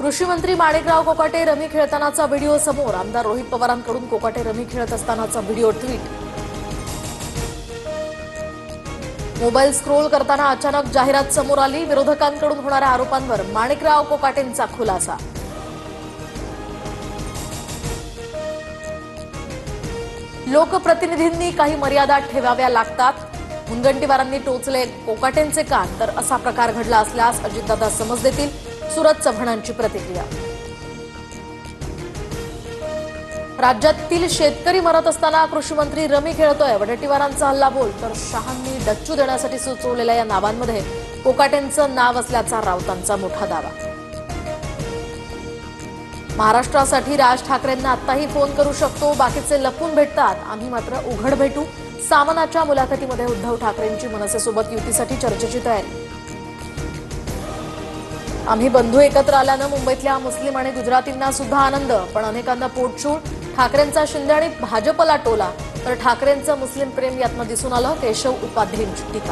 कृषी मंत्री Manikrao Kokate rummy खेळतानाचा video समोर। आमदार रोहित पवारांकडून कोकाटे रमी खेळत असतानाचा व्हिडिओ ट्विट। मोबाईल स्क्रोल करताना अचानक जाहिरात समोर आली। विरोधकांकडून होणाऱ्या आरोपांवर माणिकराव कोकाटेंचा खुलासा। लोकप्रतिनिधींनी काही मर्यादा ठेवाव्या लागतात। मुनगंटीवारांनी टोचले कोकाटेंचे कान, तर असा प्रकार घडला असल्यास अजितदादा समज देतील। सुरत चव्हाणांची प्रतिक्रिया। राज्यातील शेतकरी मरत असताना कृषी मंत्री रमी खेळतोय। वडेट्टीवारांचा हल्लाबोल, तर शहांनी डच्चू देण्यासाठी सुचवलेल्या या नावांमध्ये कोकाटेंचं नाव असल्याचा राऊतांचा मोठा दावा। महाराष्ट्रासाठी राज ठाकरेंना आत्ताही फोन करू शकतो, बाकीचे लपून भेटतात, आम्ही मात्र उघड भेटू। सामनाच्या मुलाखतीमध्ये उद्धव ठाकरेंची मनसेसोबत युतीसाठी चर्चेची तयारी। आम्ही बंधू एकत्र आल्यानं मुंबईतल्या मुस्लिम आणि गुजरातींना सुद्धा आनंद, पण अनेकांना पोटचूळ। ठाकरेंचा शिंदे आणि भाजपला टोला, तर ठाकरेंचं मुस्लिम प्रेम यातनं दिसून आलं। केशव उपाध्येंची टीका।